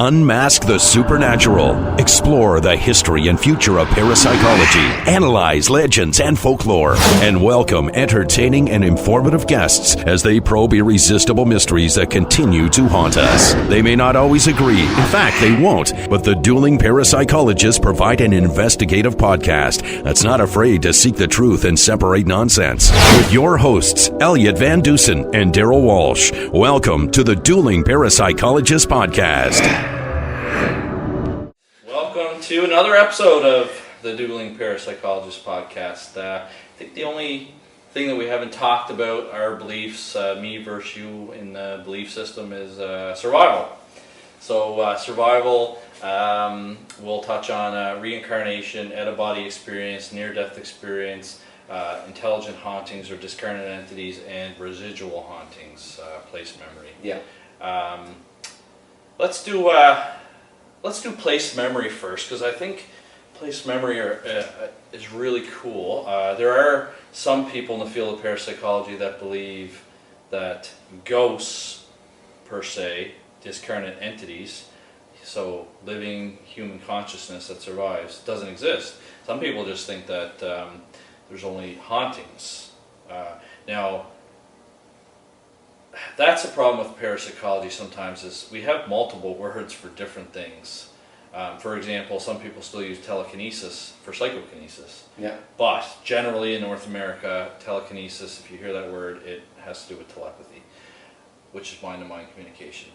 Unmask the supernatural. Explore the history and future of parapsychology. Analyze legends and folklore. And welcome entertaining and informative guests as they probe irresistible mysteries that continue to haunt us. They may not always agree. In fact, they won't. But the Dueling Parapsychologists provide an investigative podcast that's not afraid to seek the truth and separate nonsense. With your hosts, Elliott Van Dusen and Darryl Walsh. Welcome to the Dueling Parapsychologists Podcast. Welcome to another episode of the Dueling Parapsychologist Podcast. I think the only thing that we haven't talked about our beliefs, me versus you in the belief system, is survival. So survival, we'll touch on reincarnation, out-of-body experience, near-death experience, intelligent hauntings or discarnate entities, and residual hauntings, place memory. Yeah. Let's do place memory first, because I think place memory is really cool. There are some people in the field of parapsychology that believe that ghosts, per se, discarnate entities, so living human consciousness that survives, doesn't exist. Some people just think that there's only hauntings. Now, that's the problem with parapsychology sometimes, is we have multiple words for different things. For example, some people still use telekinesis for psychokinesis. Yeah. But generally in North America, telekinesis, if you hear that word, it has to do with telepathy, which is mind-to-mind communication.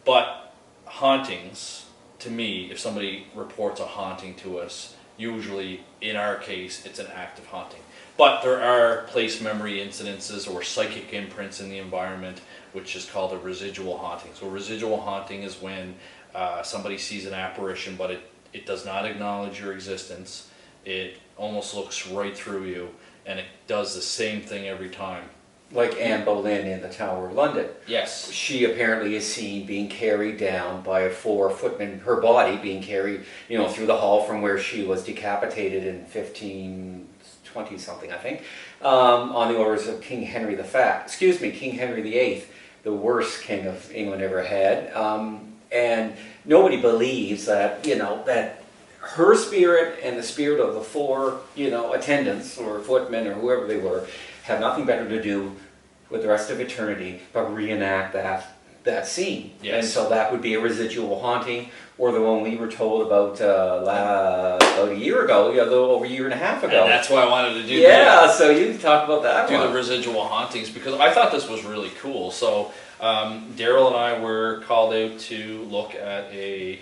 But hauntings, to me, if somebody reports a haunting to us, usually in our case, it's an active haunting. But there are place memory incidences or psychic imprints in the environment, which is called a residual haunting. So a residual haunting is when somebody sees an apparition, but it does not acknowledge your existence. It almost looks right through you, and it does the same thing every time. Like Anne Boleyn in the Tower of London. Yes. She apparently is seen being carried down by 4 footmen, her body being carried, through the hall from where she was decapitated in 1520 something, I think, on the orders of King Henry VIII, the worst king of England ever had. And nobody believes that, that her spirit and the spirit of the 4, attendants or footmen or whoever they were have nothing better to do with the rest of eternity but reenact that scene. Yes. And so that would be a residual haunting, or the one we were told about a year ago, a little over a year and a half ago. And that's why I wanted to do so you can talk about that the residual hauntings, because I thought this was really cool. So Darryl and I were called out to look at a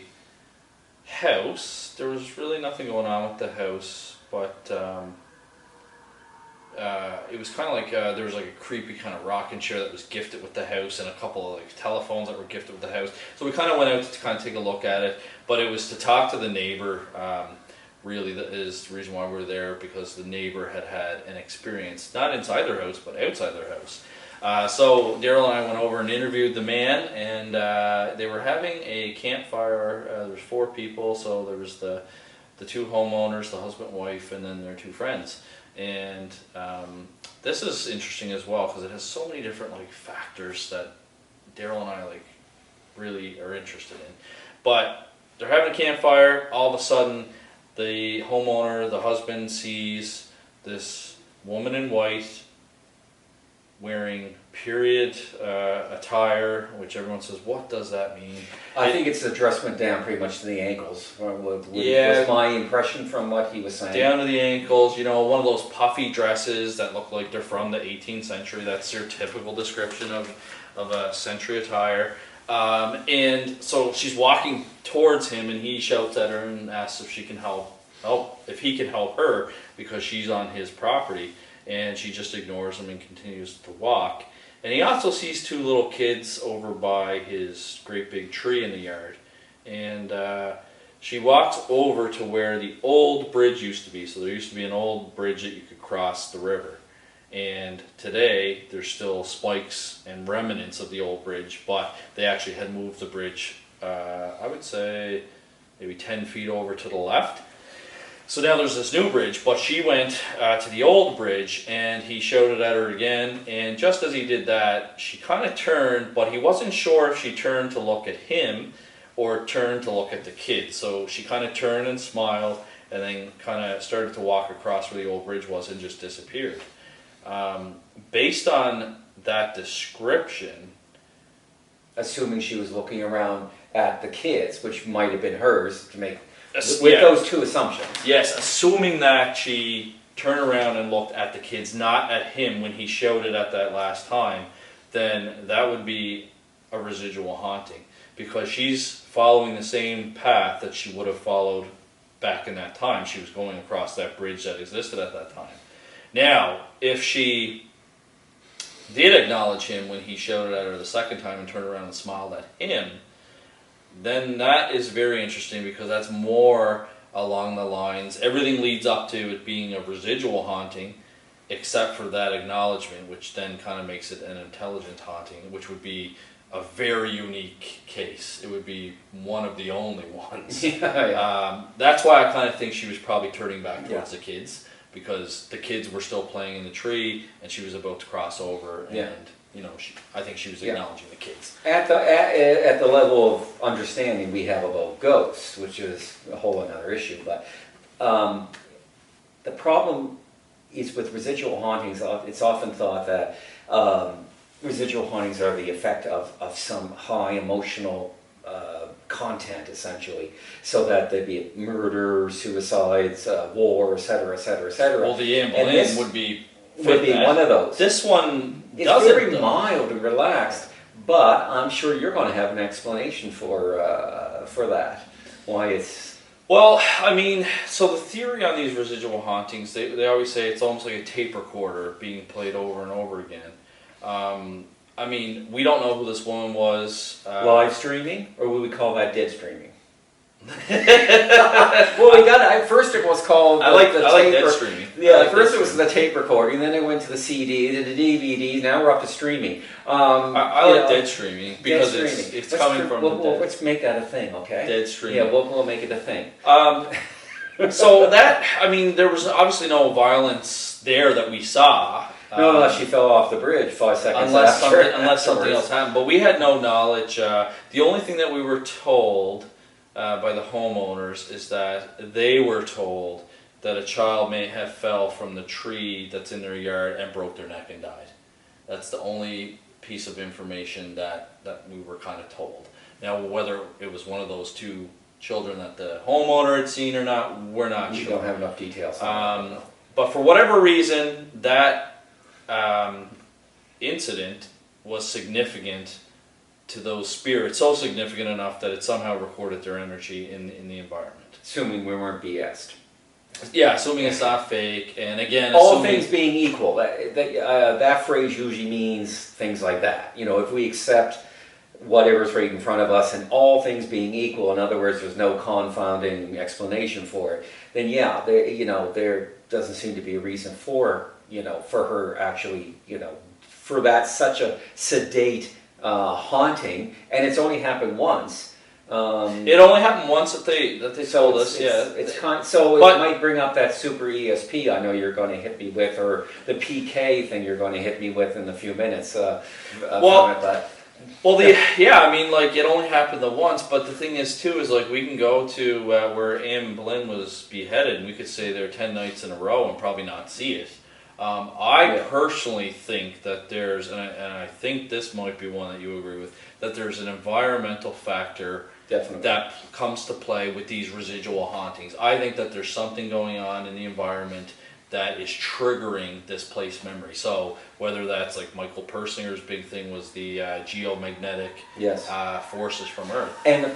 house. There was really nothing going on with the house, but it was kind of like there was like a creepy kind of rocking chair that was gifted with the house, and a couple of like telephones that were gifted with the house. So we kind of went out to kind of take a look at it, but it was to talk to the neighbor. Really, that is the reason why we were there, because the neighbor had an experience, not inside their house, but outside their house. So Darryl and I went over and interviewed the man, and they were having a campfire. There was 4 people, so there was the 2 homeowners, the husband and wife, and then their 2 friends. And this is interesting as well, because it has so many different factors that Darryl and I really are interested in. But they're having a campfire. All of a sudden, the homeowner, the husband, sees this woman in white wearing period attire, which everyone says, what does that mean? I think it's the dress went down pretty much to the ankles. Was my impression from what he was saying. Down to the ankles, one of those puffy dresses that look like they're from the 18th century. That's your typical description of a century attire. And so she's walking towards him, and he shouts at her and asks if she can if he can help her, because she's on his property. And she just ignores him and continues to walk. And he also sees 2 little kids over by his great big tree in the yard. And she walks over to where the old bridge used to be. So there used to be an old bridge that you could cross the river. And today, there's still spikes and remnants of the old bridge, but they actually had moved the bridge, I would say, maybe 10 feet over to the left. So now there's this new bridge, but she went to the old bridge, and he showed it at her again, and just as he did that, she kind of turned, but he wasn't sure if she turned to look at him or turned to look at the kids. So she kind of turned and smiled, and then kind of started to walk across where the old bridge was and just disappeared. Based on that description, Assuming she was looking around at the kids, which might have been hers, to make with yeah. those two assumptions. Yes, assuming that she turned around and looked at the kids, not at him when he showed it at that last time, then that would be a residual haunting, because she's following the same path that she would have followed back in that time. She was going across that bridge that existed at that time. Now, if she did acknowledge him when he showed it at her the second time and turned around and smiled at him, then that is very interesting, because that's more along the lines, everything leads up to it being a residual haunting, except for that acknowledgement, which then kind of makes it an intelligent haunting, which would be a very unique case. It would be one of the only ones. Yeah. That's why I kind of think she was probably turning back towards the kids, because the kids were still playing in the tree and she was about to cross over, and I think she was acknowledging the kids. At the level of understanding we have about ghosts, which is a whole another issue, but the problem is with residual hauntings. It's often thought that residual hauntings are the effect of some high emotional content, essentially, so that there'd be murder, suicides, war, etc., etc., etc. Well, the Amblin would be one of those. This one it's doesn't. Very mild and relaxed, but I'm sure you're going to have an explanation for that. Why it's. Well, I mean, so the theory on these residual hauntings, they always say it's almost like a tape recorder being played over and over again. I mean, we don't know who this woman was. Live streaming, or would we call that dead streaming? Well, we got. First, it was called. I like dead streaming. Yeah, like first it was the tape recording, then it went to the CD, then the DVD. Now we're up to streaming. I like dead streaming because it's coming from the dead. Let's make that a thing, okay? Dead streaming. Yeah, we'll make it a thing. So that, I mean, there was obviously no violence there that we saw. No, unless she fell off the bridge 5 seconds after. Unless something else happened. But we had no knowledge. The only thing that we were told by the homeowners is that they were told that a child may have fell from the tree that's in their yard and broke their neck and died. That's the only piece of information that we were kind of told. Now, whether it was one of those two children that the homeowner had seen or not, we're not sure. We don't have enough details. But for whatever reason, that incident was significant to those spirits, so significant enough that it somehow recorded their energy in the environment. Assuming we weren't BS'd. Yeah, assuming it's not fake, and again, all things being equal, that phrase usually means things like that. You know, if we accept whatever's right in front of us and all things being equal, in other words, there's no confounding explanation for it, then yeah, there doesn't seem to be a reason for her actually, for that such a sedate haunting, and it's only happened once. It only happened once that they told us. It might bring up that super ESP I know you're going to hit me with, or the PK thing you're going to hit me with in a few minutes. It only happened the once, but the thing is too is like we can go to where Anne Boleyn was beheaded, and we could stay there 10 nights in a row and probably not see it. I personally think that there's, and I think this might be one that you agree with, that there's an environmental factor that comes to play with these residual hauntings. I think that there's something going on in the environment that is triggering this place memory. So whether that's like Michael Persinger's big thing was the geomagnetic forces from Earth. And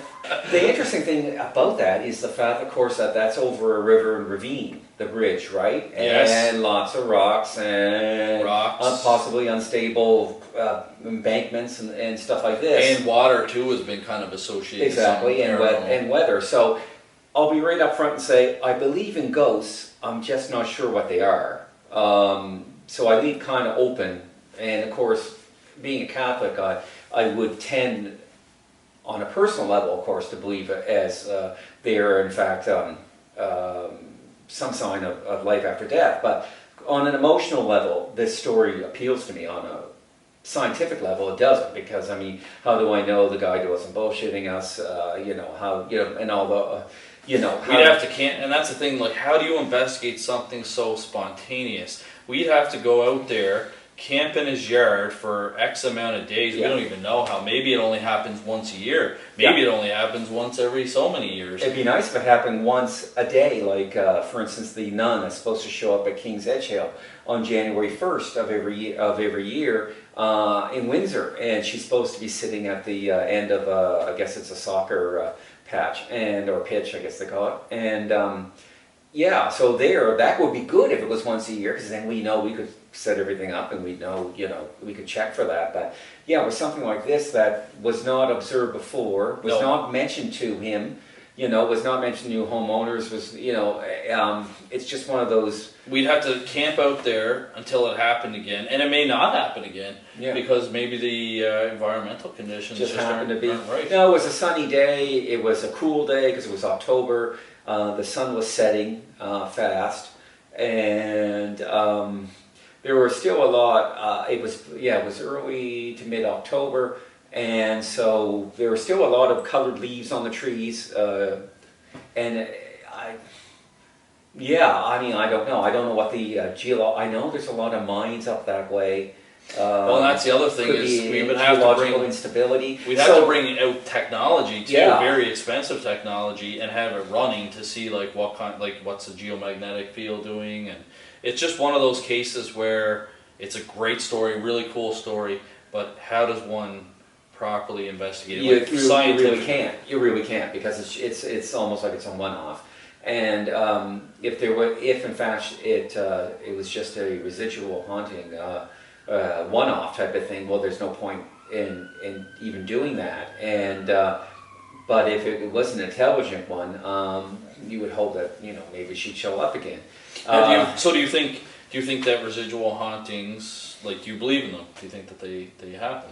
the interesting thing about that is the fact, of course, that that's over a river and ravine, the bridge, right? Yes. And lots of rocks and possibly unstable embankments and stuff like this. And water too has been kind of associated. Exactly, and weather. So I'll be right up front and say I believe in ghosts. I'm just not sure what they are. So I leave kind of open. And of course, being a Catholic, I would tend, on a personal level, of course, to believe as they are in fact some sign of life after death. But on an emotional level, this story appeals to me on a scientific level, it doesn't, because I mean, how do I know the guy wasn't bullshitting us? And all the, We'd have to and that's the thing. Like, how do you investigate something so spontaneous? We'd have to go out there, camp in his yard for X amount of days. We don't even know how. Maybe it only happens once a year. Maybe it only happens once every so many years. It'd be nice if it happened once a day. Like, for instance, the nun is supposed to show up at King's Edge Hill on January 1st of every year in Windsor, and she's supposed to be sitting at the end of I guess it's a soccer patch or pitch, I guess they call it, and so that would be good if it was once a year, because then we know we could set everything up and we know, we could check for that. But yeah, with something like this that was not observed before, was not mentioned to him, was not mentioned to homeowners, it's just one of those. We'd have to camp out there until it happened again, and it may not happen again, because maybe the environmental conditions just happened to be right. No, it was a sunny day. It was a cool day because it was October. The sun was setting fast, and there were still a lot. It was early to mid-October, and so there were still a lot of colored leaves on the trees. I don't know. I don't know what the I know there's a lot of mines up that way. Well, that's the other thing is we would have to bring instability. We'd have to bring out technology too, very expensive technology, and have it running to see what's the geomagnetic field doing, and it's just one of those cases where it's a great story, really cool story, but how does one properly investigate it? You really can't, because it's almost like it's a one-off. And if in fact it was just a residual haunting, one-off type of thing, well, there's no point in even doing that. And but if it was an intelligent one, you would hope that maybe she'd show up again. Do you think that residual hauntings, do you believe in them? Do you think that they happen?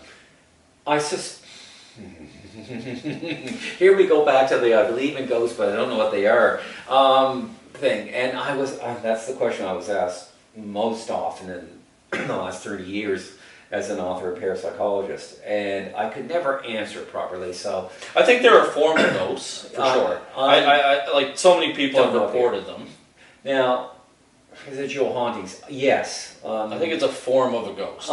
Here we go back to the I believe in ghosts, but I don't know what they are thing. And that's the question I was asked most often in the last 30 years as an author and parapsychologist, and I could never answer it properly. So I think there are forms of ghosts for sure. I so many people have reported them. Now, residual hauntings, yes. I think it's a form of a ghost.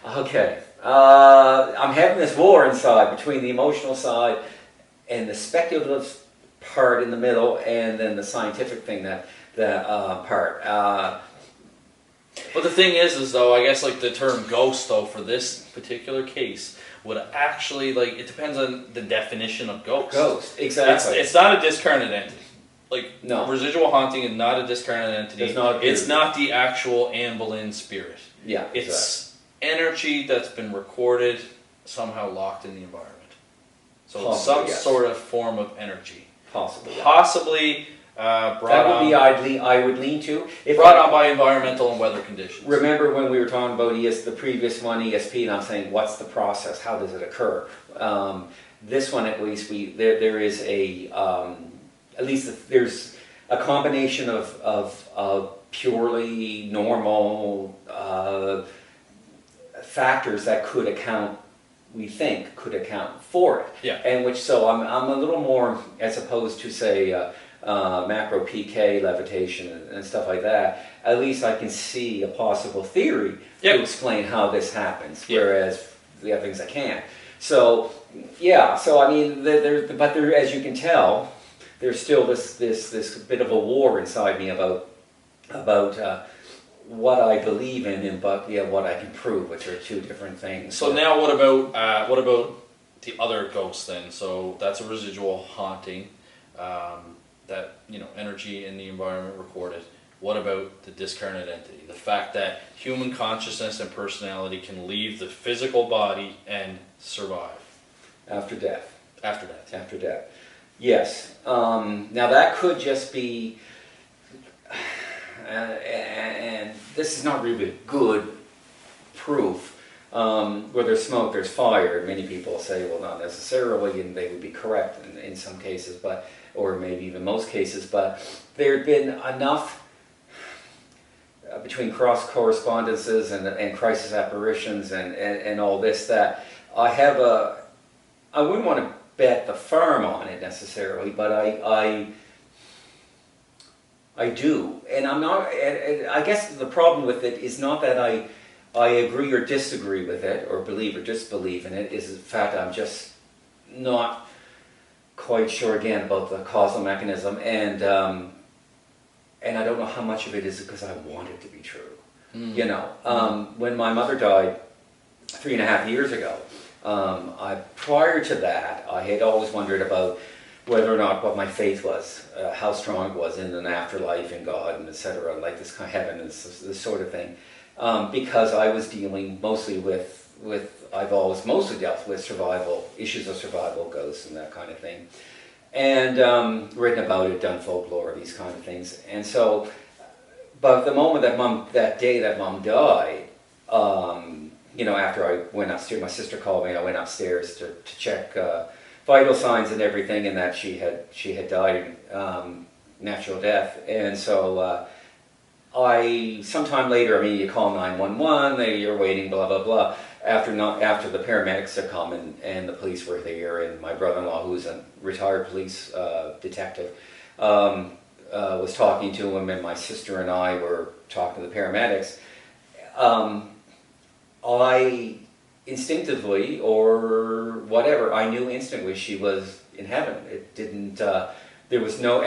Okay. I'm having this war inside between the emotional side and the speculative part in the middle, and then the scientific thing part. But the thing is though, I guess the term ghost though for this particular case would actually it depends on the definition of ghost. Ghost, exactly. It's not a discarnate entity. No. Residual haunting is not a discarnate entity. It's not the actual Anne spirit. Yeah, it's energy that's been recorded, somehow locked in the environment. So it's some sort of form of energy. Possibly. Yeah. Possibly brought on. That would be I would lean to. Brought on by environmental and weather conditions. Remember when we were talking about the previous one, ESP, and I'm saying, what's the process? How does it occur? This one, at least, there is there's a combination of purely normal factors that could account for it. Yeah. And so I'm a little more, as opposed to say macro PK levitation and stuff like that. At least I can see a possible theory to explain how this happens. Whereas the other things I can't. So yeah. So I mean, there, as you can tell, there's still this bit of a war inside me about what I believe in, but what I can prove, which are two different things. So now, what about the other ghosts then? So that's a residual haunting, that energy in the environment recorded. What about the discarnate entity? The fact that human consciousness and personality can leave the physical body and survive after death. After death. After death. Yes. Now that could just be. And this is not really good proof. Where there's smoke, there's fire. Many people say, well, not necessarily, and they would be correct in some cases, or maybe even most cases. But there had been enough between cross correspondences and crisis apparitions and all this, that I wouldn't want to bet the farm on it necessarily, but I do. And I'm not, and I guess the problem with it is not that I agree or disagree with it, or believe or disbelieve in it, is the fact I'm just not quite sure again about the causal mechanism, and I don't know how much of it is because I want it to be true. You know, when my mother died 3.5 years ago, prior to that, I had always wondered about whether or not what my faith was, how strong it was in an afterlife, in God, and etc., like this kind of heaven, this sort of thing, because I was dealing mostly with I've always mostly dealt with survival, issues of survival, ghosts, and that kind of thing, and written about it, done folklore, these kind of things, and so, but the moment that day that Mom died, you know, after I went upstairs, my sister called me, and I went upstairs to check vital signs and everything, and that she had died natural death, and so sometime later, I mean, you call 911, you're waiting, blah blah blah. After the paramedics had come and the police were there, and my brother-in-law, who's a retired police detective, was talking to him, and my sister and I were talking to the paramedics. I instinctively, or whatever, I knew instantly she was in heaven. It didn't. There was no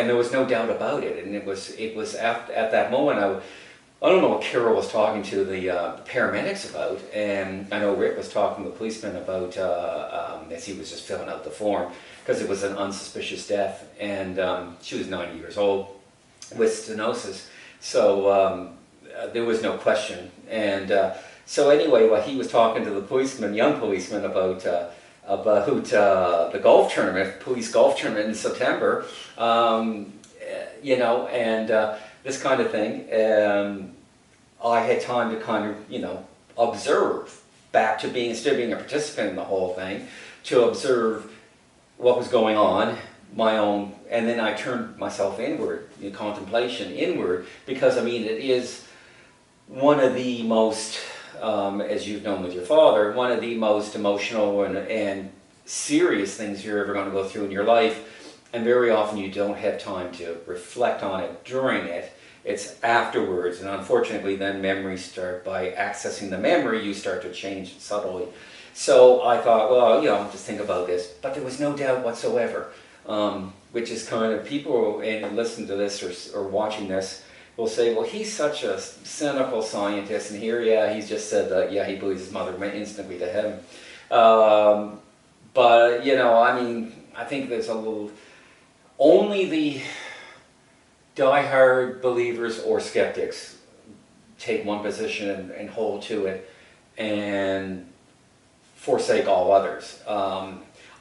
doubt about it, and it was at that moment. I don't know what Carol was talking to the paramedics about, and I know Rick was talking to the policeman about as he was just filling out the form, because it was an unsuspicious death, and she was 90 years old with stenosis, so there was no question. And so anyway, while he was talking to the policeman, young policeman, about the golf tournament, police golf tournament in September, you know, and this kind of thing. I had time to kind of, you know, observe, back to instead of being a participant in the whole thing, to observe what was going on, my own, and then I turned myself inward, in contemplation inward, because I mean, it is one of the most, as you've known with your father, one of the most emotional and serious things you're ever going to go through in your life, and very often you don't have time to reflect on it during it. It's afterwards, and unfortunately then memories start, by accessing the memory, you start to change it subtly. So I thought, well, you know, just think about this, but there was no doubt whatsoever, which is kind of, people and listen to this or watching this will say, well, he's such a cynical scientist, and here, yeah, he's just said that, yeah, he believes his mother went instantly to heaven. But, you know, I mean, I think there's a little, only the die-hard believers or skeptics take one position and hold to it and forsake all others.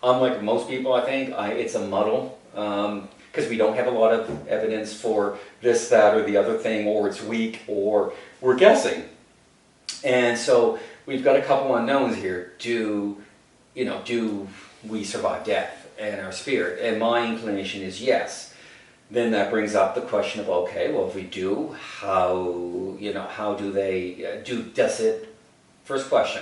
Unlike most people, I think, it's a muddle, because we don't have a lot of evidence for this, that, or the other thing, or it's weak, or we're guessing. And so we've got a couple unknowns here. Do we survive death and our spirit? And my inclination is yes. Then that brings up the question of, okay, well, if we do, how do they does it, first question,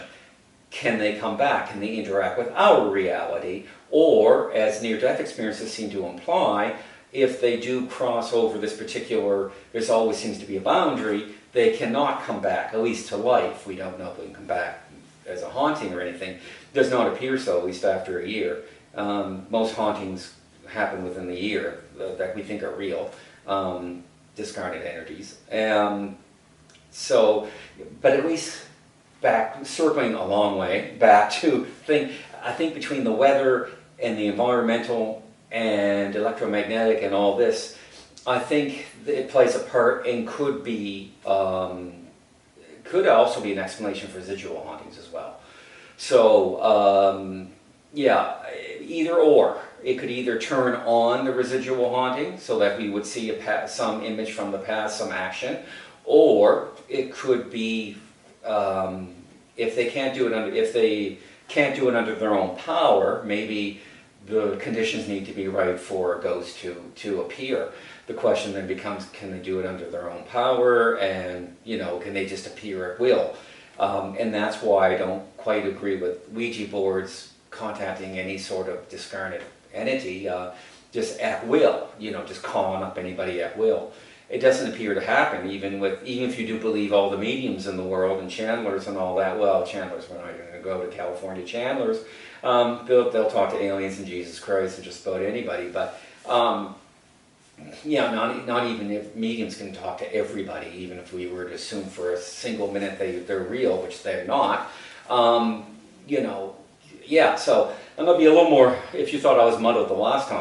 can they come back? Can they interact with our reality? Or, as near-death experiences seem to imply, if they do cross over this particular, there always seems to be a boundary, they cannot come back, at least to life. We don't know if they can come back as a haunting or anything. Does not appear so, at least after a year. Most hauntings happen within the year that we think are real, discarnate entities. So, but at least back, circling a long way, back to I think between the weather and the environmental and electromagnetic and all this, I think it plays a part and could also be an explanation for residual hauntings as well. So, yeah, either or. It could either turn on the residual haunting so that we would see some image from the past, some action, or it could be if they can't do it under their own power, maybe the conditions need to be right for a ghost to appear. The question then becomes, can they do it under their own power, and can they just appear at will? And that's why I don't quite agree with Ouija boards contacting any sort of discarnate entity just at will, just calling up anybody at will. It doesn't appear to happen, even if you do believe all the mediums in the world and channelers and all that. Well, channelers, we're not going to go to California channelers. They'll talk to aliens and Jesus Christ and just about anybody, but not even if mediums can talk to everybody, even if we were to assume for a single minute they're real, which they're not. So I'm going to be a little more, if you thought I was muddled the last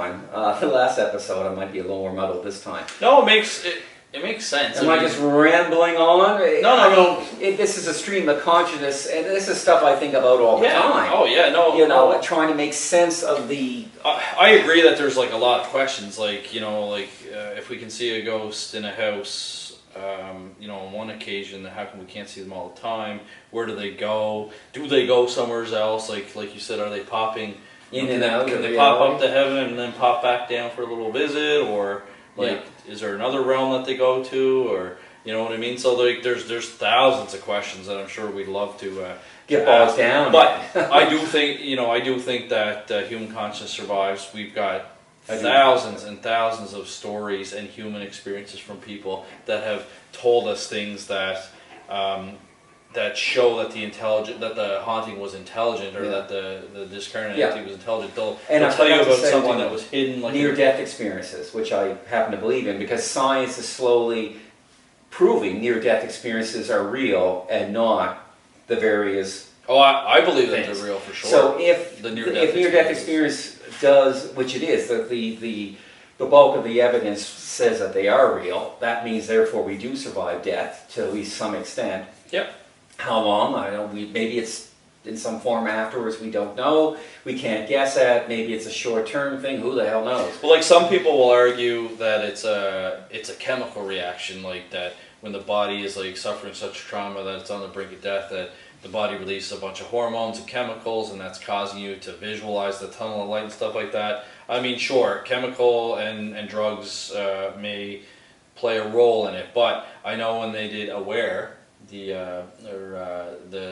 episode, I might be a little more muddled this time. No, it makes sense. Am I just rambling on? No. This is a stream of consciousness, and this is stuff I think about all the time. Oh, yeah, no. Trying to make sense of the... I agree that there's like a lot of questions, if we can see a ghost in a house, on one occasion, how come we can't see them all the time? Where do they go? Do they go somewhere else? Like you said, are they popping in and out? Can they pop up to heaven and then pop back down for a little visit? Or is there another realm that they go to? Or you know what I mean? So there's thousands of questions that I'm sure we'd love to get bogged down. But I do think that human consciousness survives. We've got thousands and thousands of stories and human experiences from people that have told us things that that show that the haunting was intelligent, or that the discarnate entity was intelligent. They'll tell you about something that was hidden, like near-death experiences, which I happen to believe in, because science is slowly proving near-death experiences are real and not the various. Oh, I believe that they're real for sure. So if near-death experience does, which it is, the bulk of the evidence says that they are real, that means therefore we do survive death to at least some extent. Yep. How long? I don't know. Maybe it's in some form afterwards. We don't know. We can't guess at. Maybe it's a short-term thing. Who the hell knows? Well, like some people will argue that it's a chemical reaction, like that when the body is like suffering such trauma that it's on the brink of death, that the body releases a bunch of hormones and chemicals, and that's causing you to visualize the tunnel of light and stuff like that. I mean, sure, chemical and drugs may play a role in it, but I know when they did Aware, the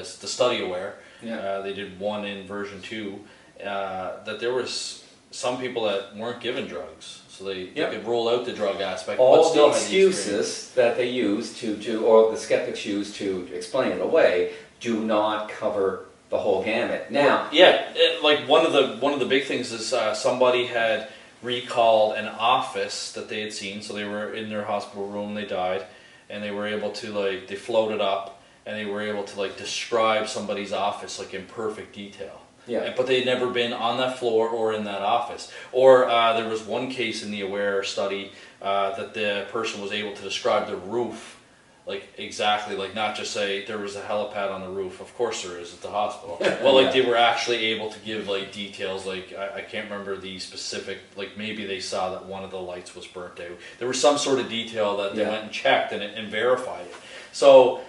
study Aware, they did one in version 2, that there was some people that weren't given drugs, so they could rule out the drug aspect. All but still the excuses that they use or the skeptics use to explain it away do not cover the whole gamut. Now, like one of the big things is somebody had recalled an office that they had seen. So they were in their hospital room, they died, and they were able to they floated up, and they were able to describe somebody's office in perfect detail. Yeah. But they'd never been on that floor or in that office. Or there was one case in the Aware study that the person was able to describe the roof. Exactly, not just say there was a helipad on the roof. Of course there is at the hospital. Well, they were actually able to give details. I can't remember the specific. Maybe they saw that one of the lights was burnt out. There was some sort of detail that they went and checked and verified it. So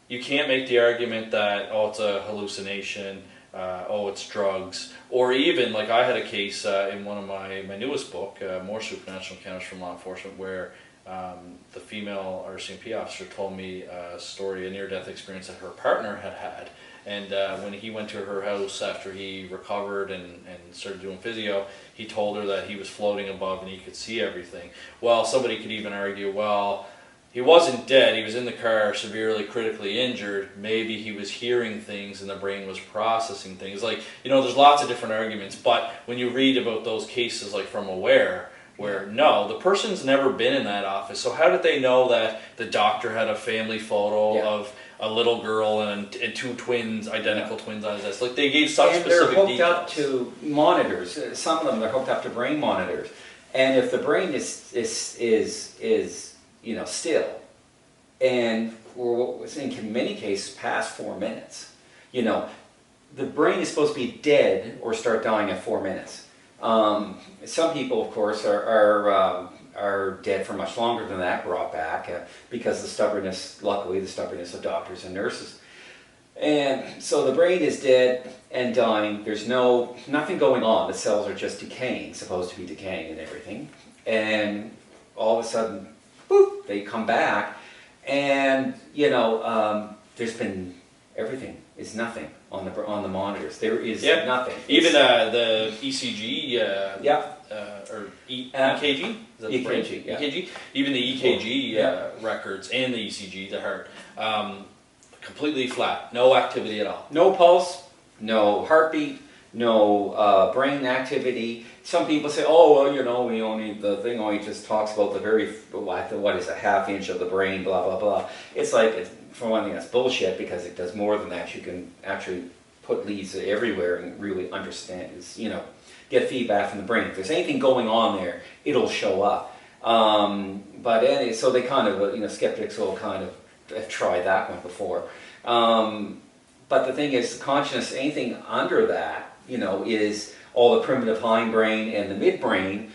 you can't make the argument that it's a hallucination. It's drugs, or even I had a case in one of my newest book, More Supernatural Encounters from Law Enforcement, where the female RCMP officer told me a near-death experience that her partner had. And when he went to her house after he recovered and started doing physio, he told her that he was floating above and he could see everything. Well, somebody could even argue, well, he wasn't dead, he was in the car severely critically injured, maybe he was hearing things and the brain was processing things. There's lots of different arguments, but when you read about those cases from Aware, where no, the person's never been in that office, so how did they know that the doctor had a family photo of a little girl and two twins, identical twins on his desk? They gave such specific details. And they're hooked up to monitors. Some of them, they're hooked up to brain monitors. And if the brain is still, and in many cases past 4 minutes, the brain is supposed to be dead or start dying at 4 minutes. Some people, of course, are dead for much longer than that, brought back because luckily the stubbornness of doctors and nurses. And so the brain is dead and dying. There's nothing going on. The cells are just decaying, supposed to be decaying and everything. And all of a sudden, boop, they come back. And, there's been everything is nothing on the monitors. There is nothing. Even the ECG, or EKG? Is that EKG, yeah. EKG? Even the EKG records and the ECG, the heart, completely flat. No activity at all. No pulse, no heartbeat, no brain activity. Some people say, oh, well, the thing only just talks about the very, what is a half inch of the brain, blah, blah, blah. It's like, for one thing, that's bullshit, because it does more than that. You can actually put leads everywhere and really understand, get feedback from the brain. If there's anything going on there, it'll show up. So they kind of, skeptics will kind of have tried that one before. But the thing is, consciousness, anything under that, is all the primitive hindbrain and the midbrain,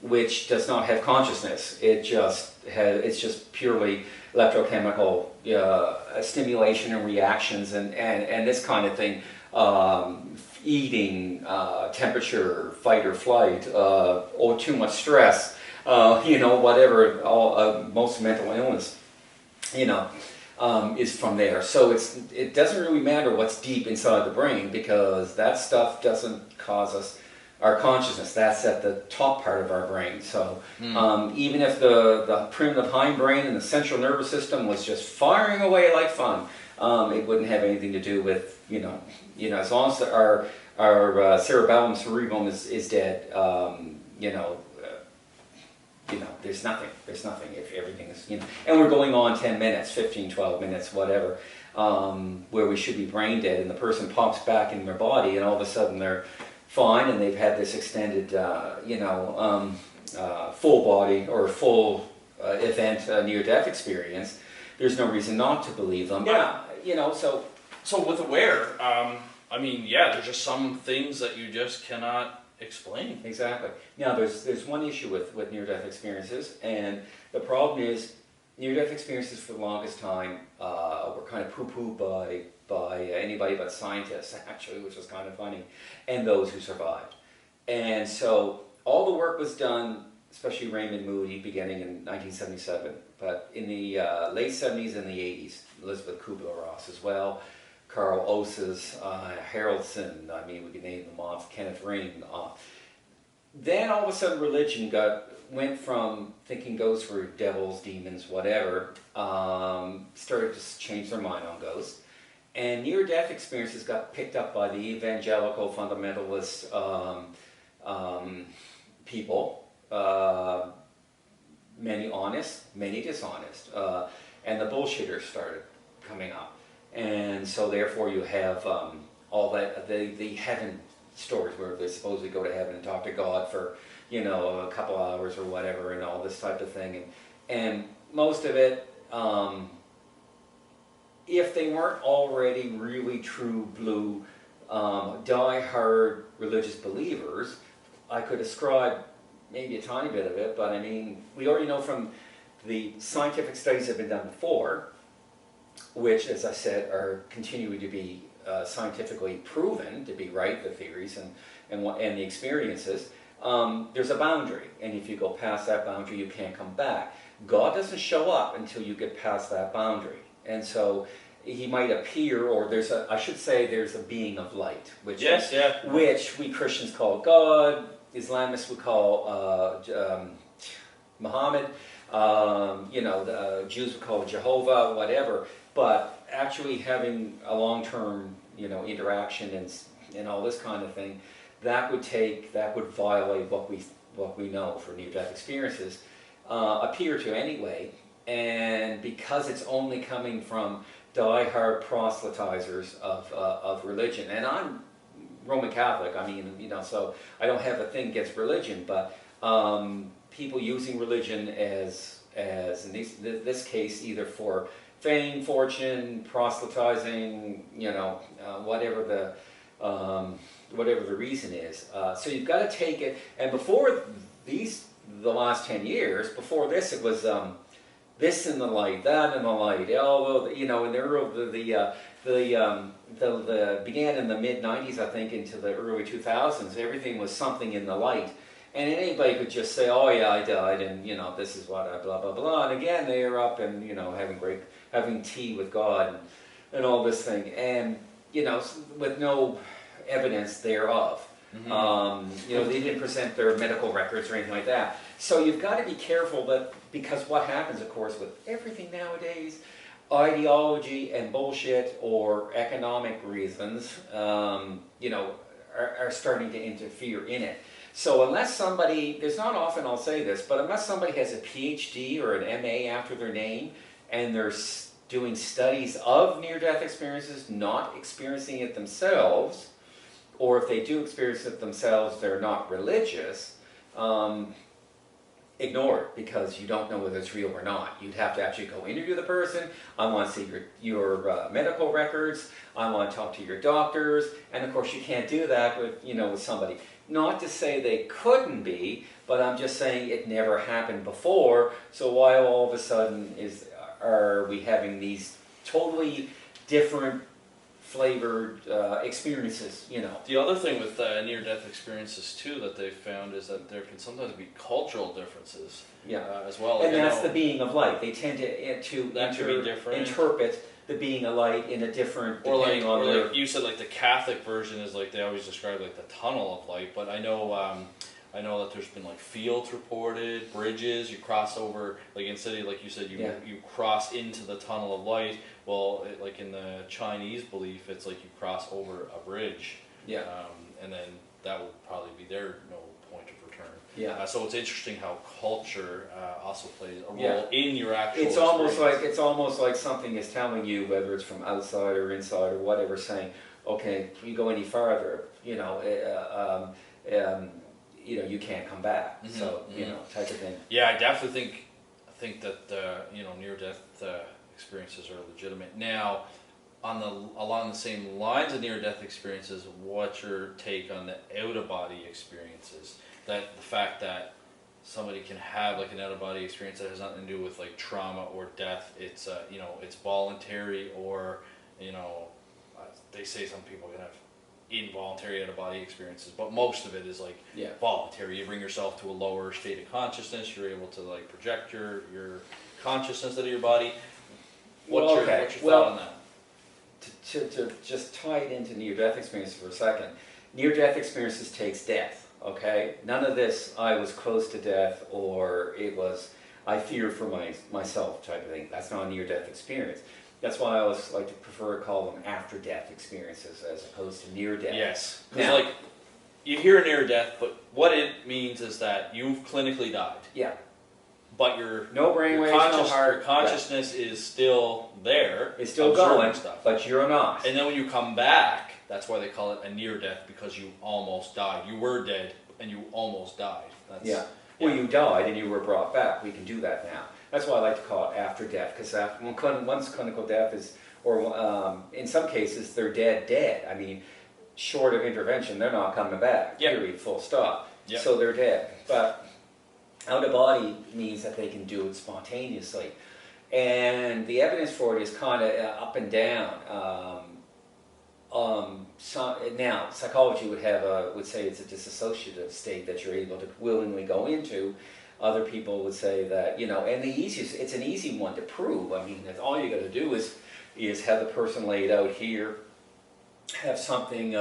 which does not have consciousness. It's just purely electrochemical stimulation and reactions and this kind of thing. Eating, temperature, fight or flight, or too much stress, whatever, most mental illness, is from there. So it doesn't really matter what's deep inside the brain, because that stuff doesn't cause our consciousness. That's at the top part of our brain. So even if the primitive hindbrain and the central nervous system was just firing away like fun, it wouldn't have anything to do with, as long as our cerebellum cerebrum is dead, there's nothing. There's nothing if everything is, and we're going on 10 minutes, 15, 12 minutes, whatever, where we should be brain dead, and the person pops back in their body, and all of a sudden they're fine, and they've had this extended, full body or full event, near-death experience. There's no reason not to believe them. So with aware, there's just some things that you just cannot explain. Exactly. Now, there's one issue with near-death experiences, and the problem is near-death experiences for the longest time were kind of poo-pooed by anybody but scientists, actually, which was kind of funny, and those who survived. And so all the work was done, especially Raymond Moody, beginning in 1977, but in the late 70s and the 80s, Elizabeth Kubler-Ross as well, Carl Oates, Haraldson, we could name them off, Kenneth Ring. Then all of a sudden religion went from thinking ghosts were devils, demons, whatever, started to change their mind on ghosts. And near-death experiences got picked up by the evangelical fundamentalist people, many honest, many dishonest, and the bullshitters started coming up. And so therefore you have all that, the heaven stories where they supposedly go to heaven and talk to God for, a couple hours or whatever, and all this type of thing. And most of it, if they weren't already really true blue, die-hard religious believers, I could ascribe maybe a tiny bit of it, but we already know from the scientific studies that have been done before, which, as I said, are continuing to be scientifically proven to be right, the theories and the experiences. There's a boundary, and if you go past that boundary, you can't come back. God doesn't show up until you get past that boundary, and so he might appear, or there's a being of light, which we Christians call God, Islamists would call Muhammad, the Jews would call Jehovah, whatever. But actually having a long-term, interaction and all this kind of thing, that would violate what we know for near-death experiences, appear to anyway. And because it's only coming from die-hard proselytizers of religion, and I'm Roman Catholic, so I don't have a thing against religion, but people using religion as in this case, either for fame, fortune, proselytizing, whatever the reason is. So you've got to take it. And before the last 10 years, before this, it was this in the light, that in the light. Although, in the the began in the mid 90s, I think, into the early 2000s. Everything was something in the light, and anybody could just say, "Oh yeah, I died," and this is what I blah blah blah. And again, they are up and having tea with God and all this thing, and with no evidence thereof. They didn't present their medical records or anything like that. So you've got to be careful because what happens, of course, with everything nowadays, ideology and bullshit or economic reasons, are starting to interfere in it. So unless somebody, there's not often I'll say this, but unless somebody has a PhD or an MA after their name and they're doing studies of near-death experiences, not experiencing it themselves, or if they do experience it themselves, they're not religious, ignore it because you don't know whether it's real or not. You'd have to actually go interview the person. I want to see your medical records. I want to talk to your doctors. And of course you can't do that with somebody. Not to say they couldn't be, but I'm just saying it never happened before. So why all of a sudden are we having these totally different flavored experiences, The other thing with near-death experiences too that they've found is that there can sometimes be cultural differences as well. And that's the being of light. They tend to interpret the being of light in a different, depending on like you said, like the Catholic version is like they always describe like the tunnel of light, but I know that there's been like fields reported, bridges, you cross over, like in city, like you said, you cross into the tunnel of light. Well, like in the Chinese belief, it's like you cross over a bridge. Yeah. And then that would probably be their point of return. Yeah. So it's interesting how culture also plays a role in your actual It's almost like something is telling you, whether it's from outside or inside or whatever, saying, okay, if you go any farther, you can't come back. Mm-hmm. So, type of thing. Yeah, I definitely think that near-death experiences are legitimate. Now, along the same lines of near-death experiences, what's your take on the out-of-body experiences? That the fact that somebody can have like an out-of-body experience that has nothing to do with like trauma or death. It's it's voluntary, or they say some people can have involuntary out-of-body experiences, but most of it is like voluntary. You bring yourself to a lower state of consciousness. You're able to like project your consciousness out of your body. What's your thought on that? To just tie it into near-death experiences for a second, near-death experiences takes death. Okay, none of this I was close to death or it was I fear for myself type of thing. That's not a near-death experience. That's why I always like to prefer to call them after-death experiences as opposed to near-death. Yes, because like you hear near-death, but what it means is that you've clinically died. Yeah. But your brainwaves, no heart. Your consciousness is still there. It's still going, but you're not. And then when you come back, that's why they call it a near-death, because you almost died. You were dead, and you almost died. Well, you died, and you were brought back. We can do that now. That's why I like to call it after death, because once clinical death is, or in some cases, they're dead. I mean, short of intervention, they're not coming back. Period. Full stop. Yep. So they're dead. But out of body means that they can do it spontaneously, and the evidence for it is kind of up and down. Now, psychology would say it's a dissociative state that you're able to willingly go into. Other people would say that and it's an easy one to prove. I mean, all you got to do is have the person laid out here, have something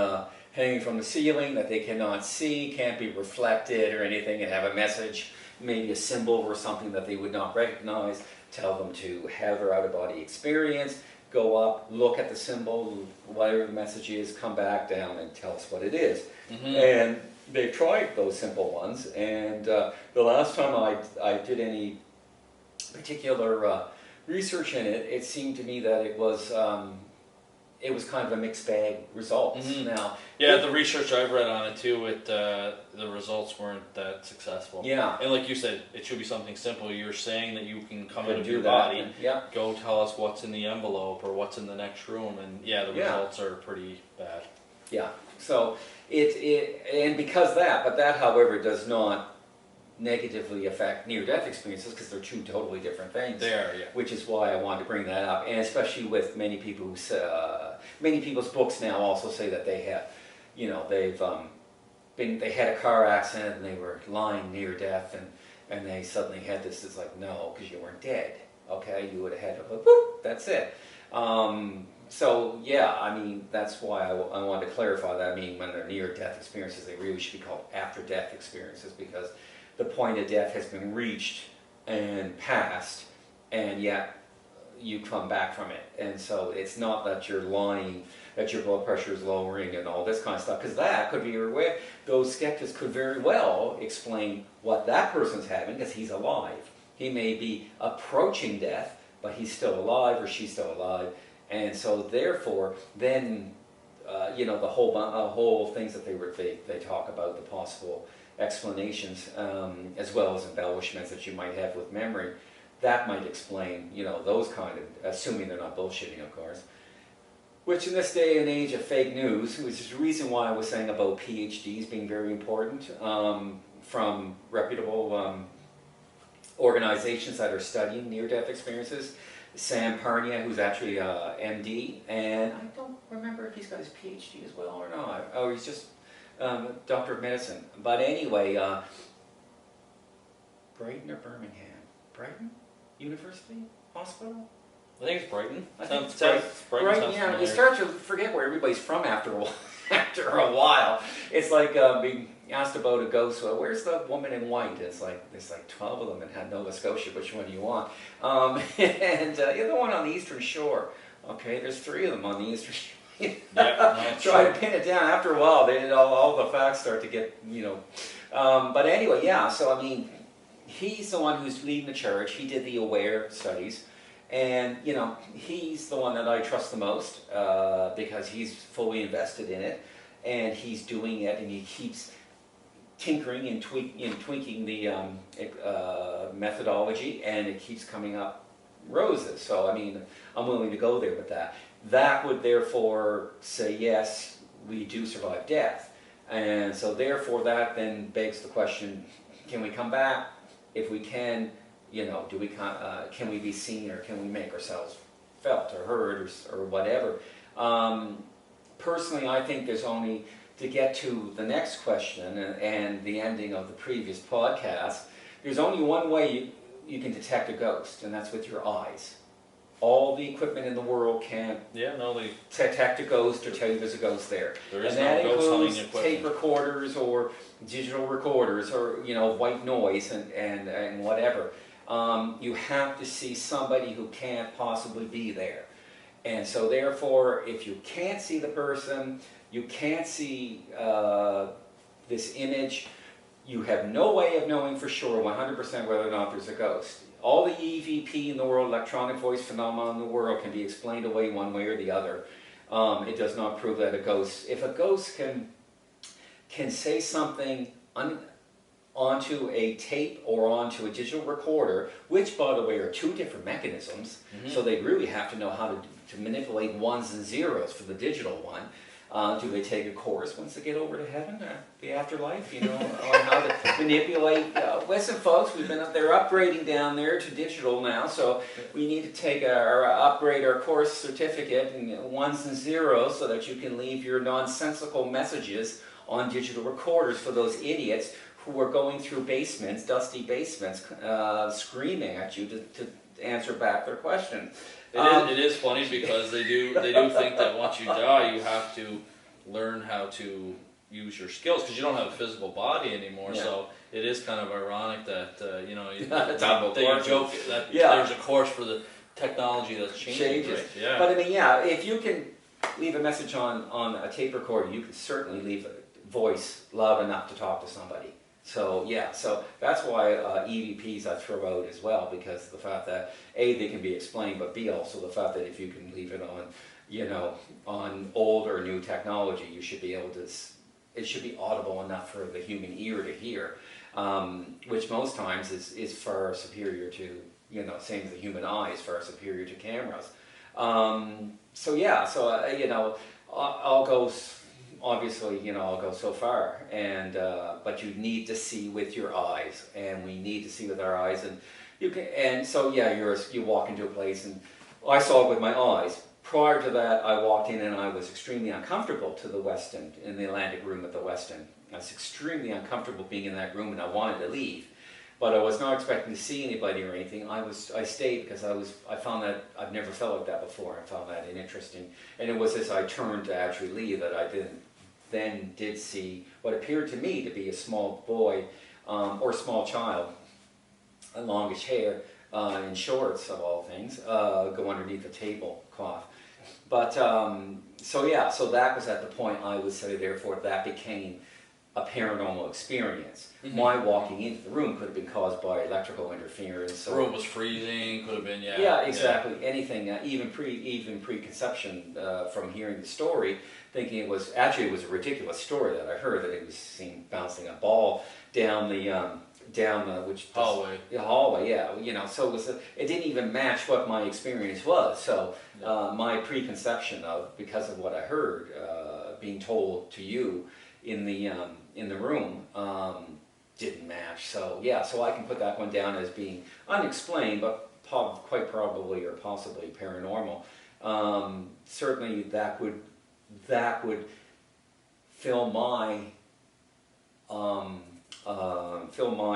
hanging from the ceiling that they cannot see, can't be reflected or anything, and have a message. Maybe a symbol or something that they would not recognize, tell them to have their out-of-body experience, go up, look at the symbol, whatever the message is, come back down and tell us what it is. Mm-hmm. And they've tried those simple ones, and the last time I did any particular research in it, it seemed to me that it was kind of a mixed bag results. Mm-hmm. Now, the research I've read on it too, the results weren't that successful. Yeah. And like you said, it should be something simple. You're saying that you can come out of your body, go tell us what's in the envelope or what's in the next room, and the results are pretty bad. Yeah. So and because that, however, does not negatively affect near-death experiences because they're two totally different things. They are, yeah. Which is why I wanted to bring that up, and especially with many people's books now also say that they have, they had a car accident and they were lying near death, and they suddenly had this. It's like, no, because you weren't dead. Okay, you would have had to go, whoop, that's it. So yeah, I mean, that's why I wanted to clarify that. I mean, when they're near-death experiences, they really should be called after-death experiences, because the point of death has been reached and passed, and yet you come back from it. And so it's not that you're lying, that your blood pressure is lowering and all this kind of stuff, because that could be your way. Those skeptics could very well explain what that person's having, because he's alive. He may be approaching death, but he's still alive, or she's still alive. And so therefore, then, the whole things that they talk about, the possible explanations, as well as embellishments that you might have with memory, that might explain, those kind of, assuming they're not bullshitting, of course. Which in this day and age of fake news, which is the reason why I was saying about PhDs being very important, from reputable organizations that are studying near-death experiences. Sam Parnia, who's actually a MD, and I don't remember if he's got his PhD as well or not. Oh, he's just Doctor of Medicine. But anyway, Brighton or Birmingham? Brighton University Hospital? I think it's Brighton. I think it's Brighton. Brighton, yeah. You start to forget where everybody's from after a while. After a while, it's like being asked about a ghost. Well, where's the woman in white? It's like there's like 12 of them in Nova Scotia. Which one do you want? And the other one on the Eastern Shore. Okay, there's 3 of them on the Eastern Shore. Try to pin it down. After a while, all the facts start to get But anyway, yeah. So I mean, he's the one who's leading the charge. He did the AWARE studies. And, he's the one that I trust the most because he's fully invested in it, and he's doing it, and he keeps tinkering and tweaking the methodology, and it keeps coming up roses. So, I mean, I'm willing to go there with that. That would therefore say, yes, we do survive death. And so therefore that then begs the question, can we come back? If we can, can we be seen, or can we make ourselves felt or heard or whatever? Personally, I think there's only, to get to the next question and the ending of the previous podcast, there's only one way you can detect a ghost, and that's with your eyes. All the equipment in the world can't detect a ghost or tell you there's a ghost there. There is no ghost hunting equipment. Tape recorders or digital recorders or white noise and whatever. You have to see somebody who can't possibly be there. And so therefore, if you can't see the person, you can't see this image, you have no way of knowing for sure 100% whether or not there's a ghost. All the EVP in the world, electronic voice phenomena in the world, can be explained away one way or the other. It does not prove that a ghost, if a ghost can say something onto a tape or onto a digital recorder, which, by the way, are 2 different mechanisms, so they really have to know how to manipulate ones and zeros for the digital one. Do they take a course once they get over to heaven, the afterlife, on how to manipulate? Listen, folks, they're upgrading down there to digital now, so we need to take upgrade our course certificate in ones and zeros so that you can leave your nonsensical messages on digital recorders for those idiots who are going through basements, dusty basements, screaming at you to answer back their questions. It is funny because they do think that once you die, you have to learn how to use your skills because you don't have a physical body anymore. Yeah. So it is kind of ironic that you joke that there's a course for the technology that's changing. Right? Yeah. But I mean, if you can leave a message on a tape recorder, you can certainly leave a voice loud enough to talk to somebody. So so that's why EVPs I throw out as well, because of the fact that A, they can be explained, but B, also the fact that if you can leave it on, on old or new technology, you should be able to, it should be audible enough for the human ear to hear, which most times is far superior to, same as the human eye is far superior to cameras. I'll go obviously, I'll go so far, and but you need to see with your eyes, and we need to see with our eyes, and you can, and so yeah, you walk into a place, and I saw it with my eyes. Prior to that, I walked in and I was extremely uncomfortable to the West End, in the Atlantic room at the West End. I was extremely uncomfortable being in that room, and I wanted to leave. But I was not expecting to see anybody or anything. I stayed because I found that I've never felt like that before. I found that interesting. And it was as I turned to actually leave that I then did see what appeared to me to be a small boy or small child, a longish hair, in shorts of all things, go underneath a tablecloth. But so that was at the point I would say, therefore, that became a paranormal experience. Mm-hmm. My walking into the room could have been caused by electrical interference. The room was freezing, could have been, yeah. Yeah, exactly. Yeah. Anything, even preconception from hearing the story, thinking it was a ridiculous story that I heard, that it was seen bouncing a ball down the hallway. The hallway, yeah. So it didn't even match what my experience was. So my preconception because of what I heard being told to you in the room didn't match. So so I can put that one down as being unexplained, but quite probably or possibly paranormal. Certainly that would fill my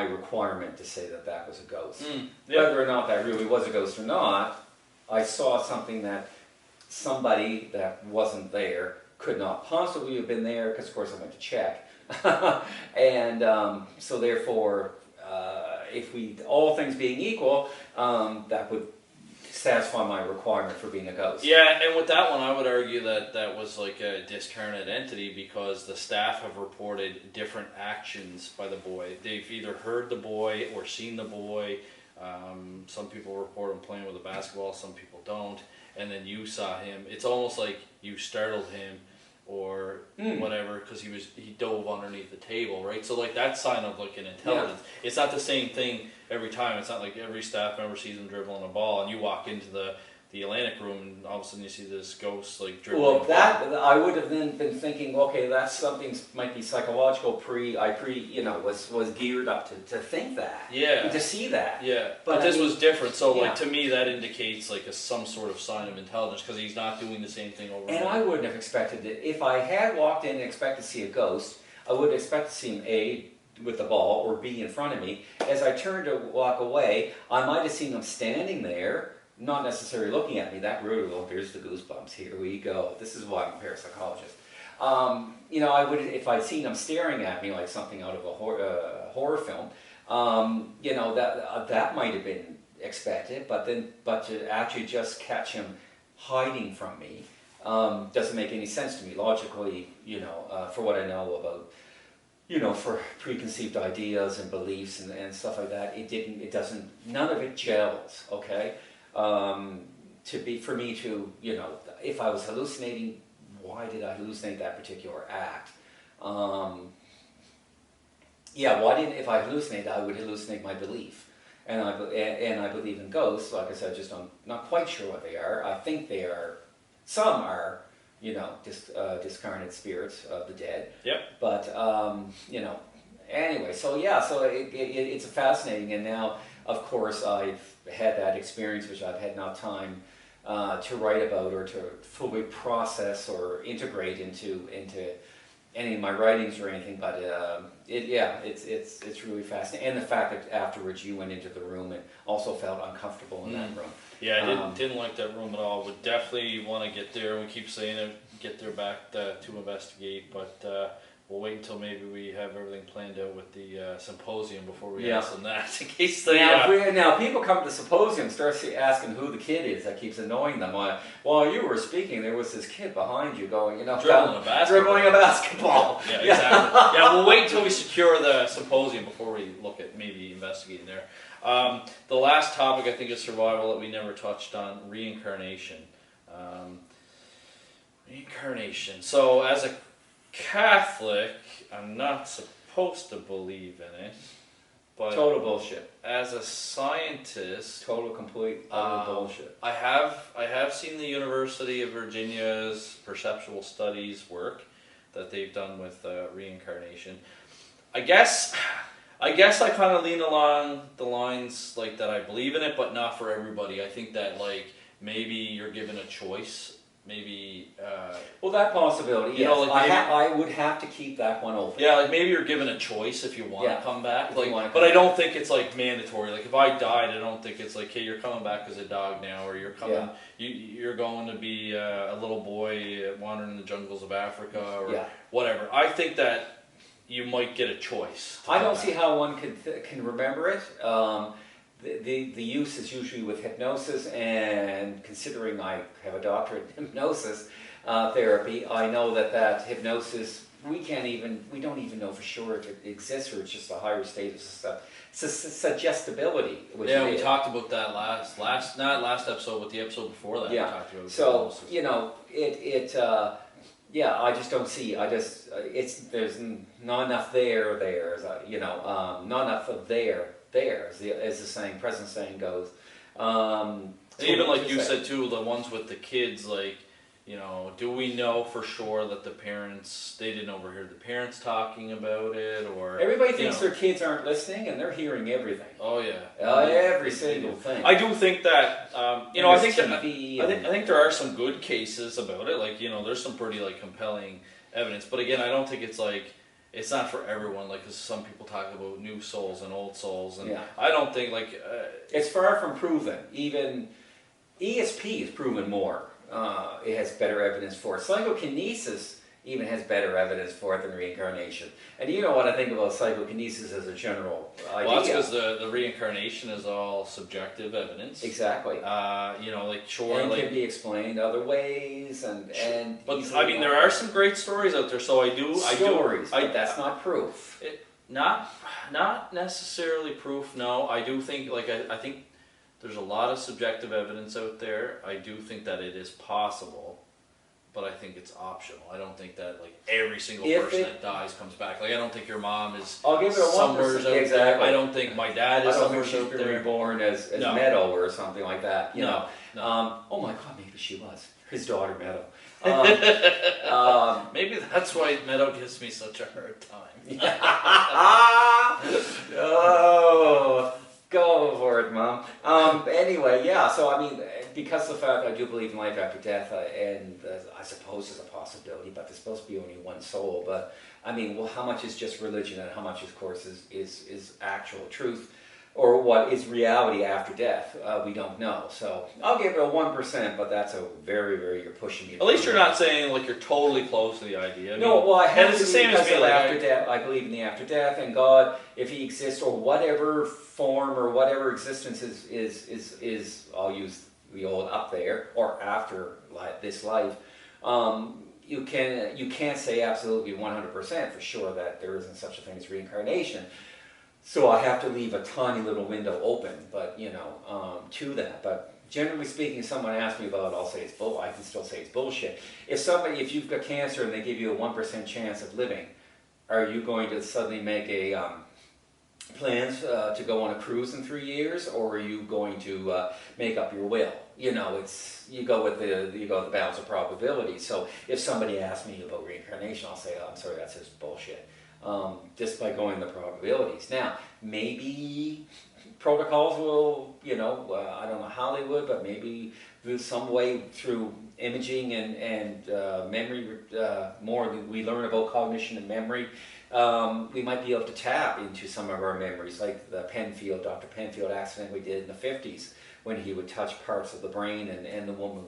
requirement to say that was a ghost. Whether or not that really was a ghost or not, I saw something that somebody that wasn't there could not possibly have been there, because of course I went to check. And so therefore, if all things being equal, that would satisfy my requirement for being a ghost. Yeah, and with that one, I would argue that was like a discarnate entity, because the staff have reported different actions by the boy. They've either heard the boy or seen the boy. Some people report him playing with a basketball, some people don't. And then you saw him. It's almost like you startled him or whatever, because he dove underneath the table, right? So like that's sign of like an intelligence. Yeah. It's not the same thing every time. It's not like every staff member sees him dribbling a ball and you walk into the Atlantic room and all of a sudden you see this ghost like dribbling. Well, that I would have then been thinking, okay, that's something might be psychological. Was geared up to think that. Yeah. To see that. Yeah. But this was different. So like to me that indicates like some sort of sign of intelligence, because he's not doing the same thing over and over. And I wouldn't have expected it. If I had walked in and expected to see a ghost, I would expect to see him A, with the ball, or B, in front of me. As I turned to walk away, I might have seen him standing there, not necessarily looking at me. That really, here's the goosebumps. Here we go. This is why I'm a parapsychologist. I would, if I'd seen him staring at me like something out of a horror film, that might have been expected. But to actually just catch him hiding from me doesn't make any sense to me logically. For what I know about, for preconceived ideas and beliefs and stuff like that, none of it gels. Okay. For me to, if I was hallucinating, why did I hallucinate that particular act? If I hallucinate, I would hallucinate my belief. And I believe in ghosts. Like I said, just I'm not quite sure what they are. I think they are, some are, discarnate spirits of the dead. Yep. But, anyway, so it's fascinating. And now, of course, I've had that experience, which I've had no time to write about or to fully process or integrate into any of my writings or anything. But it's really fascinating. And the fact that afterwards you went into the room and also felt uncomfortable in that room. Yeah, I didn't like that room at all. Would definitely want to get there. We keep saying it, get there back to investigate, but we'll wait until maybe we have everything planned out with the symposium before we ask them that, in case they... Now, people come to the symposium and start asking who the kid is that keeps annoying them. While you were speaking, there was this kid behind you going, dribbling a basketball. Yeah, exactly. Yeah, we'll wait until we secure the symposium before we look at maybe investigating there. The last topic, I think, is survival that we never touched on, reincarnation. Reincarnation. So, as a Catholic, I'm not supposed to believe in it, but total bullshit. As a scientist, total complete utter bullshit. I have seen the University of Virginia's perceptual studies work. that they've done with reincarnation. I guess I kind of lean along the lines like that I believe in it, but not for everybody. I think that like maybe you're given a choice. Maybe well, that possibility. You know, yes. like maybe, I would have to keep that one open. Yeah, like maybe you're given a choice if you want to come back. Like, but I don't think it's like mandatory. Like if I died, I don't think it's like, hey, you're coming back as a dog now, or you're coming, you're going to be a little boy wandering in the jungles of Africa, or whatever. I think that you might get a choice. I don't see how one can remember it. The use is usually with hypnosis, and considering I have a doctorate in hypnosis therapy, I know that hypnosis, we don't even know for sure if it exists or it's just a higher state of suggestibility. We talked about that not last episode, but the episode before that. Yeah. We talked about so, hypnosis. I just don't see. There's not enough there. Not enough of there, as the saying, present saying goes. And even like you said too, the ones with the kids, like, do we know for sure that the parents, they didn't overhear the parents talking about it, or everybody thinks their kids aren't listening, and they're hearing everything. Oh yeah, every single thing. I do think that I think there are some good cases about it. Like there's some pretty like compelling evidence, but again, I don't think it's like. It's not for everyone, like, because some people talk about new souls and old souls, and I don't think, like... it's far from proven. Even ESP is proven more. It has better evidence for it. Psychokinesis even has better evidence for it than reincarnation. And you know what I think about psychokinesis as a general idea. Well, that's because the reincarnation is all subjective evidence. Exactly. Like, sure... And like, can be explained other ways, and but, I mean, there are some great stories out there, so but that's not proof. Not necessarily proof, no. I do think, like, I think there's a lot of subjective evidence out there. I do think that it is possible. But I think it's optional. I don't think that like every single person that dies comes back. Like I don't think your mom is. I'll give it a 1%. Exactly. There. I don't think my dad is somewhere out there. Reborn as Meadow or something like that. No. Oh my God, maybe she was his daughter Meadow. Maybe that's why Meadow gives me such a hard time. Oh. Go for it, Mom. Anyway, so I mean, because of the fact I do believe in life after death, and I suppose there's a possibility, but there's supposed to be only one soul. But I mean, well, how much is just religion, and how much, of course, is actual truth, or what is reality after death? We don't know. So I'll give it a 1%, but that's a very, very, you're pushing it. At least you're not saying like you're totally close to the idea. I have it's the same as me. Like after death, I believe in the after death, and God, if He exists, or whatever form or whatever existence is I'll use the old up there or after this life. You can't say absolutely 100% for sure that there isn't such a thing as reincarnation. So I have to leave a tiny little window open, but to that. But generally speaking, if someone asks me about it, I'll say it's bull. I can still say it's bullshit. If you've got cancer and they give you a 1% chance of living, are you going to suddenly make plans to go on a cruise in 3 years, or are you going to make up your will? You go with the balance of probability. So if somebody asks me about reincarnation, I'll say, I'm sorry, that's just bullshit. Just by going the probabilities. Now, maybe protocols will, I don't know how they would, but maybe some way through imaging and memory, more we learn about cognition and memory, we might be able to tap into some of our memories, like the Dr. Penfield accident we did in the 50s, when he would touch parts of the brain and the woman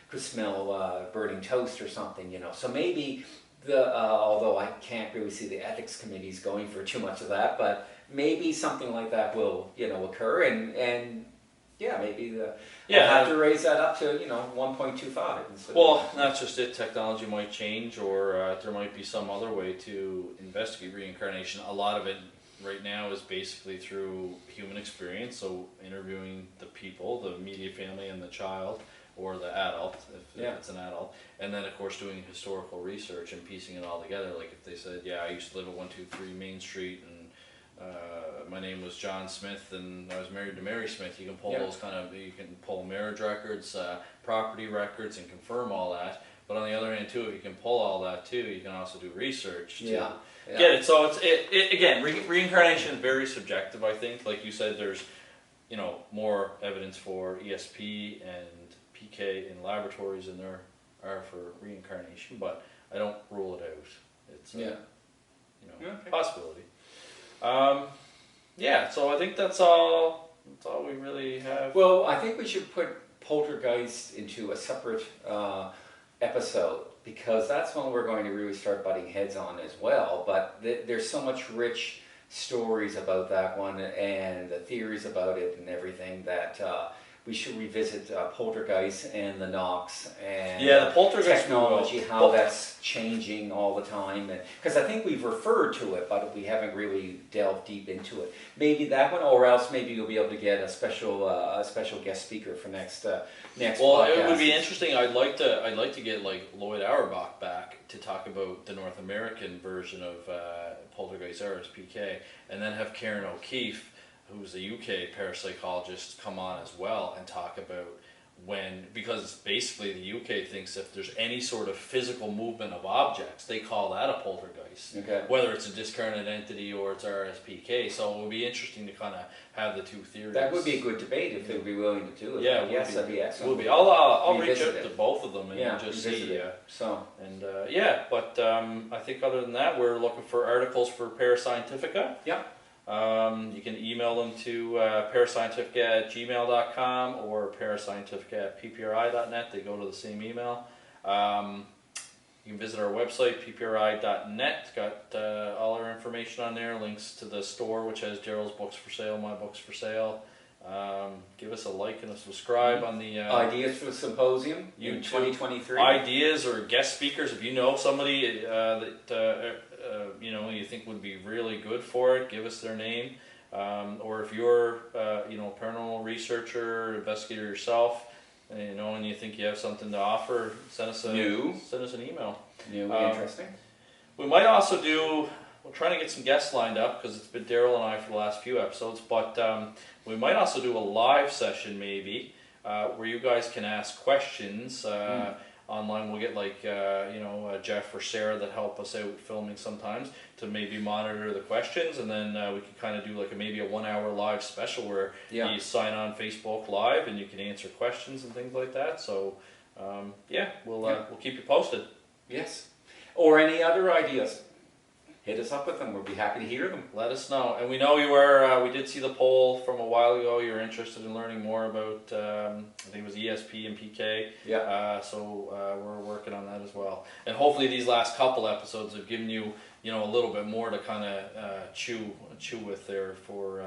could smell burning toast or something, So maybe although I can't really see the ethics committees going for too much of that, but maybe something like that will, occur, and maybe we'll have to raise that up to 1.25. Well, not just it. Technology might change, or there might be some other way to investigate reincarnation. A lot of it right now is basically through human experience, so interviewing the people, the immediate family, and the child, or the adult, if it's an adult, and then of course doing historical research and piecing it all together. Like if they said, I used to live at 123 Main Street, and my name was John Smith, and I was married to Mary Smith. You can pull those you can pull marriage records, property records, and confirm all that. But on the other hand, too, if you can pull all that too, you can also do research to Yeah. get it. So it's again, reincarnation is very subjective. I think, like you said, there's more evidence for ESP and PK in laboratories than there are for reincarnation, but I don't rule it out. It's Okay. possibility. So I think that's all. That's all we really have. Well, I think we should put poltergeist into a separate episode, because that's one we're going to really start butting heads on as well. But there's so much rich stories about that one and the theories about it and everything that we should revisit poltergeist and the knocks and the poltergeist technology, how that's changing all the time. Because I think we've referred to it, but we haven't really delved deep into it. Maybe that one, or else maybe you'll be able to get a special guest speaker for next podcast. It would be interesting. I'd like to get like Lloyd Auerbach back to talk about the North American version of poltergeist RSPK, and then have Karen O'Keefe, who's a UK parapsychologist, come on as well and talk about because basically the UK thinks if there's any sort of physical movement of objects, they call that a poltergeist. Okay. Whether it's a discarnate entity or it's RSPK. So it would be interesting to kind of have the two theories. That would be a good debate if they'd be willing to do it. Yeah, yes, that'd be excellent. Would be. I'll reach Revisit out to it. both of them and just see. But I think other than that, we're looking for articles for Parascientifica. Yeah. You can email them to parascientifica@gmail.com or parascientifica@ppri.net. They go to the same email. You can visit our website, ppri.net. It's got all our information on there, links to the store, which has Darryl's books for sale, my books for sale. Give us a like and a subscribe on the ideas for the symposium in 2023. Ideas or guest speakers. If you know somebody that you think would be really good for it, give us their name. Or if you're a paranormal researcher, investigator yourself, and you think you have something to offer, send us an email. New, interesting. We might also we're trying to get some guests lined up because it's been Darryl and I for the last few episodes, but we might also do a live session maybe where you guys can ask questions online. We'll get Jeff or Sarah that help us out filming sometimes to maybe monitor the questions, and then we can kind of do maybe a 1 hour live special where you sign on Facebook Live and you can answer questions and things like that. So we'll keep you posted. Yes. Or any other ideas, hit us up with them. We'll be happy to hear them. Let us know. And we know you were, we did see the poll from a while ago. You're interested in learning more about, I think it was ESP and PK. Yeah. So we're working on that as well. And hopefully these last couple episodes have given you, a little bit more to kind of chew with there for,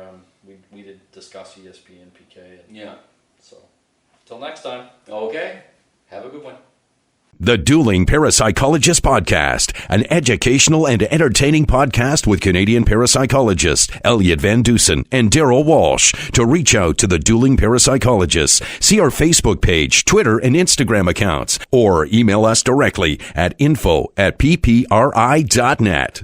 we did discuss ESP and PK. So, till next time. Okay. Have a good one. The Dueling Parapsychologist Podcast, an educational and entertaining podcast with Canadian parapsychologists Elliott Van Dusen and Darryl Walsh. To reach out to the Dueling Parapsychologists, see our Facebook page, Twitter, and Instagram accounts, or email us directly at info@ppri.net.